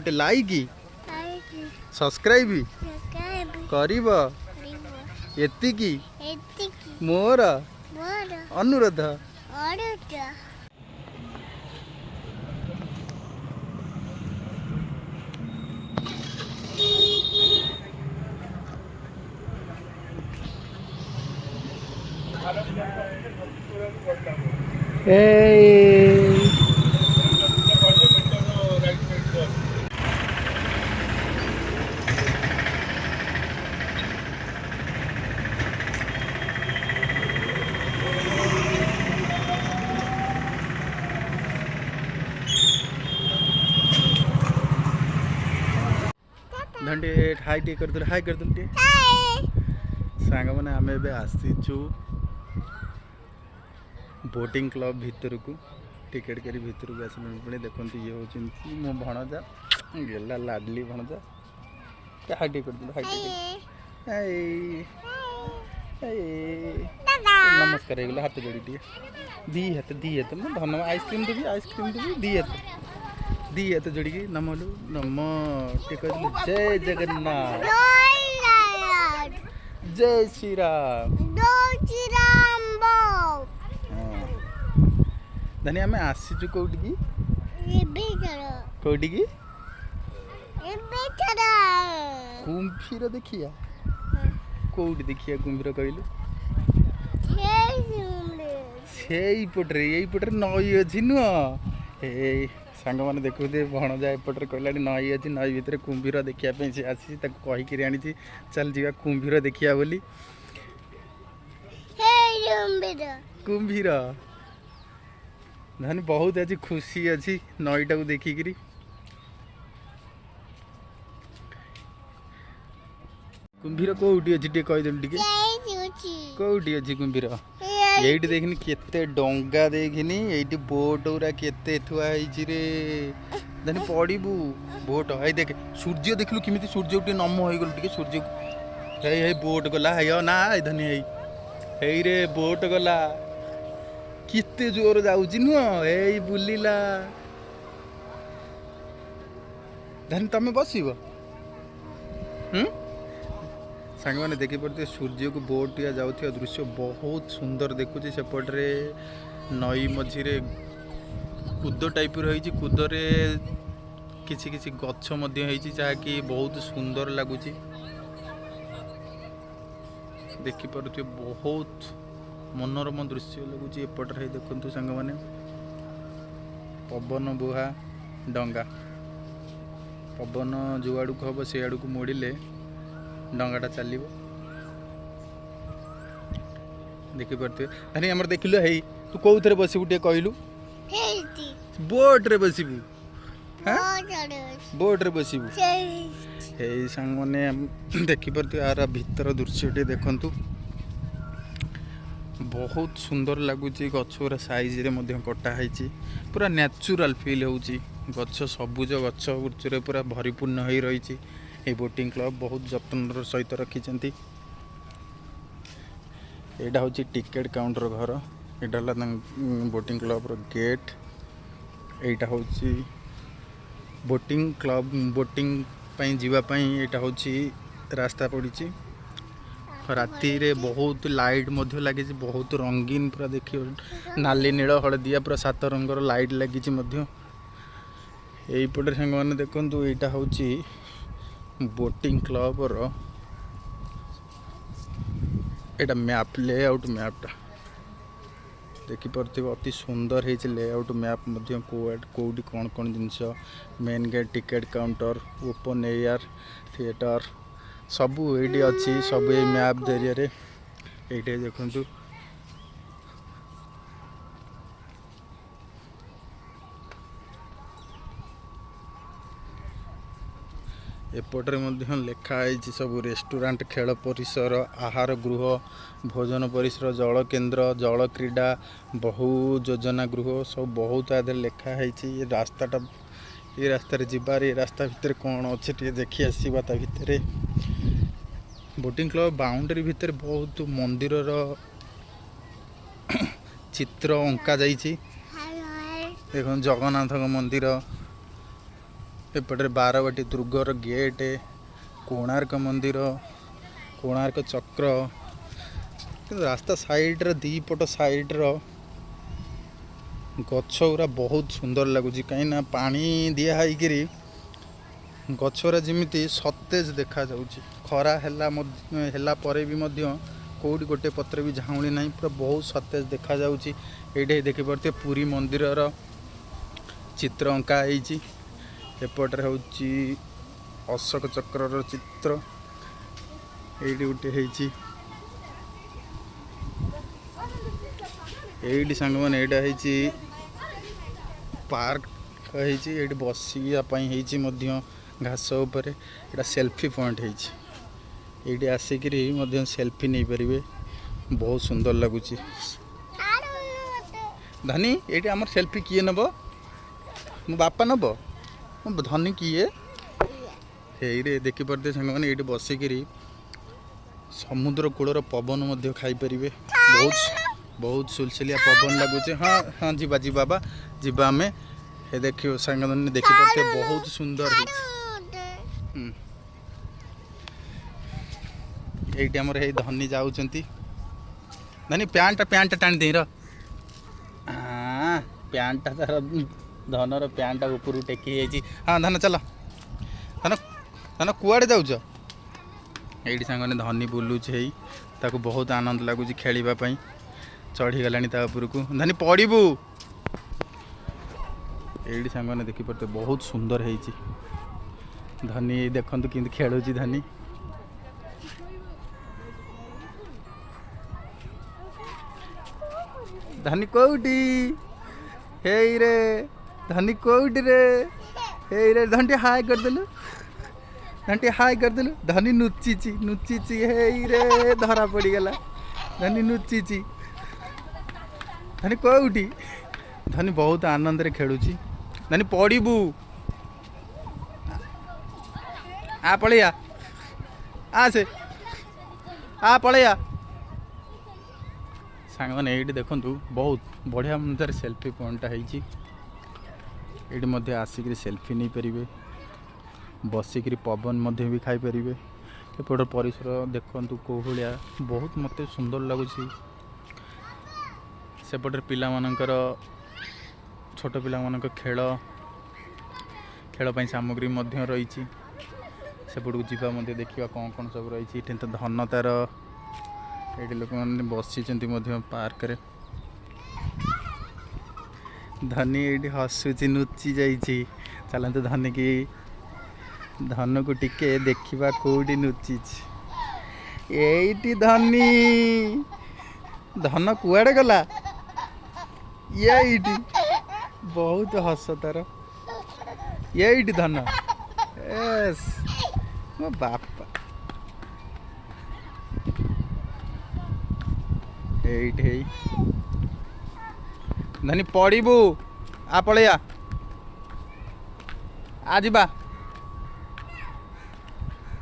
गोटे like subscribe करिब एतिकी मोर अनुरोध। धंडे हाई टे कर हाई कर सांग मैंने आम ए आसीचु बोटिंग क्लब भितर को टिकेट करी भितर को आस पुणी देखो ये हूँ मो भणजा गेला लाडली भणजा हाई टे कर नमस्कार हो हाथ जोड़ी टे दी हाथ मैं धन्यवाद आइसक्रीम देवी दी हाथ जोड़ी नमलु नम टे जय जगन्नाथ जय श्री राम धनी आम आसीचु कौटी की कुंभीर देखिया कौटी देखिया कुंभीर कहलु पटरे नई अच्छी नुह सांग मैंने देखु भणजा एपटे कहला नई अच्छी नई भितर कुंभीर देखापी सी आसी कहीकि आनी चल जा कुंभीर देखिया बोली कुंभीर धनी बहुत अच्छी खुशी अच्छी नईटा को देखिकी कुंभीर कौटी अच्छी टे कहीदेलु टे कौटी अच्छी कुंभीर ये देखनी केते डंगा देखनी ये बोट गुरा केते थुआ रे धनी पड़ू बोट है देख सूर्य देखलु किमी सूर्य टे नम हो गल टे सूर्य है बोट गला है ना धनी है रे बोट गला केते जोर जाऊँगी नुह ए बुलिला धनी तमें बसब सांग मैंने देखी पारे सूर्य को बोट या जाऊ दृश्य बहुत सुंदर देखुचे सेपटे नई मझीरे कूद टाइप रही कूदरे किसी किसी गछ जहाँकि बहुत सुंदर लगुच देखिपे बहुत मनोरम दृश्य लगुच एपटे देखु सांग मैंने पवन बुहा डंगा पवन जो आड़ को हम से आड़ को मोड़े डंगाटा चलो देखिपे धनी आम देखिलु है तू कौ थे बसबू टे कहलु बोट्रे बसबू बोट्रे बसबू हे सांग मैंने देखिपे यार भीतर दृश्य टे देखु बहुत सुंदर लगुच गछरा साइज रे कटाई पूरा नेचुरल फील होची गछ सबुज गछ गुच्छरे पूरा भरीपूर्ण हो रही ये बोटिंग क्लब बहुत जत्न सहित रखिंट यहाँ हूँ टिकेट काउंटर घर यहाँ बोटिंग क्लब गेट यहाँ हूँ बोटिंग क्लब बोटिंग जीवाई यहाँ हूँ रास्ता पड़ी राति रे बहुत लाइट लगी बहुत रंगीन पूरा देखिए नाली नील हलदिया पूरा 7 रंगर लाइट लगी यहीपटे सांग मैंने देखु यहाँ हूँ बोटिंग क्लब एटा मैप लेआउट मैपटा देखिपे अति सुंदर है लेआउट मैप कौटी कौन कौन जिनस main gate ticket counter open air theatre सबू ये अच्छी सब ये मैप जरिए ये देखु एपटे लिखाई सब रेस्टोरेंट खेल परिसर आहार गृह भोजन परिसर जल केन्द्र जल क्रीड़ा बहु योजना गृह सब बहुत आदि लिखाई ये रास्ताटा ये रास्तार जीवार ये रास्ता भितर कौन अच्छे टे देखी आसवा ता भितर बोटिंग क्लब बाउंड्री भितर बहुत मंदिर चित्र अंका जाइए देख जगन्नाथ मंदिर एपटे बारवाटी दुर्गर गेट, कोणार्क मंदिर, कोणार्क चक्र। रास्ता साइड रे दी पट साइड रो गछ गुरा बहुत सुंदर लगुच कहीं पानी दिया गछरा जमी सतेज देखा जाउची। खरा हैला परे भी मध्य कोडी गोटे पत्र भी झाउणी नहीं, पूरा बहुत सतेज देखा जाउची। एडे देखि परते पुरी मंदिर रो चित्र अंका होईची। एपटे होची अशोक चक्र रो चित्र, एडी गोटे होईची। एडी संग माने एडा होईची पार्क होईची। एडी बसिया पई होईची मध्य घास ऊपर। एटा सेल्फी पॉइंट होईची। एडी आसिकरी मध्य सेल्फी नहीं परिवे, बहुत सुंदर लगुची। धनी एटी हमर सेल्फी किए नब? मो बापा नब? मो धनी किए? हेई रे देखि परते संग माने एटी बसिकरी समुद्र कूलर पवन मध्य खाई परिवे। बहुत सुलसुलिया पवन लगुचे। हाँ हाँ जीवा जीवा बा जीवा आमे हे देखियो संग माने देखि परते बहुत सुंदर है। एटी हमर हे धनी जाउचंती। धनी पैंट टाणी दे र। हाँ पैंट तार धनर पैंट ऊपर टेकी जाइए। हाँ धन चल, धन धन कुआड़े जाऊच? ये सांगने धनी बुलूचे, ताको बहुत आनंद लगुच खेलवाई। चढ़ी गलानी ता उपरकू। धनी पड़बू। ये सांगने देखिपे बहुत सुंदर है। धनी देखु कि खेलुची धनी। धनी कौटी? हे रे धनी कौटी रे? हे रे धनी हाय कर देलु, धनी हाय कर देलु। धनी नुचिची हे रे धरा पड़ी गला। धनी नुचिची। धनी कौटी? धनी बहुत आनंद रे खेलुची। धनी पड़बू। आ पलैया, आसे आ पलैया। सांग मैंने ये देखु बहुत बढ़िया मंदिर सेल्फी पॉइंट है। आसिक सेल्फी नहीं पारे, बसिक पवन भी खाई पारे। एपट परिसर देखु कौ भाया बहुत मत सुंदर लगुच। सेपटे पिला मानकर छोट पिला मानक खेल सामग्री रही। सेपटू जीवा देखा कौन कौन सब रही। तो धन तार ये लोक मैंने बसी पार्क रे। धनी ये हसुची नुची जाइए। चलते धनी की धन को टिके देखा कौटी नुची। ये धनी धन कुआड़े गला? ये बहुत हस तार। ये धन एस मो बापा। धनी पड़बू। आ पलैया, आ जीवा।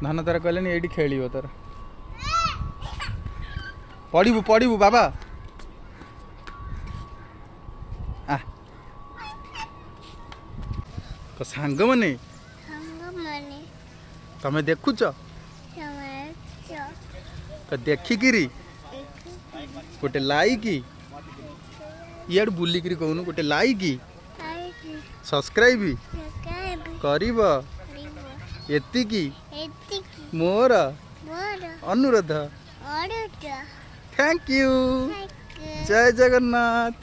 धन तार कहले ये खेल तार। पड़बू बाबा। आ तो सांग माने तमें देखुच तो देखिकी गोटे लाइक इड बुलिक कहून गोटे लाइक सब्सक्राइब करिब एतिकी मोर अनुरोध। Thank you. जय जगन्नाथ।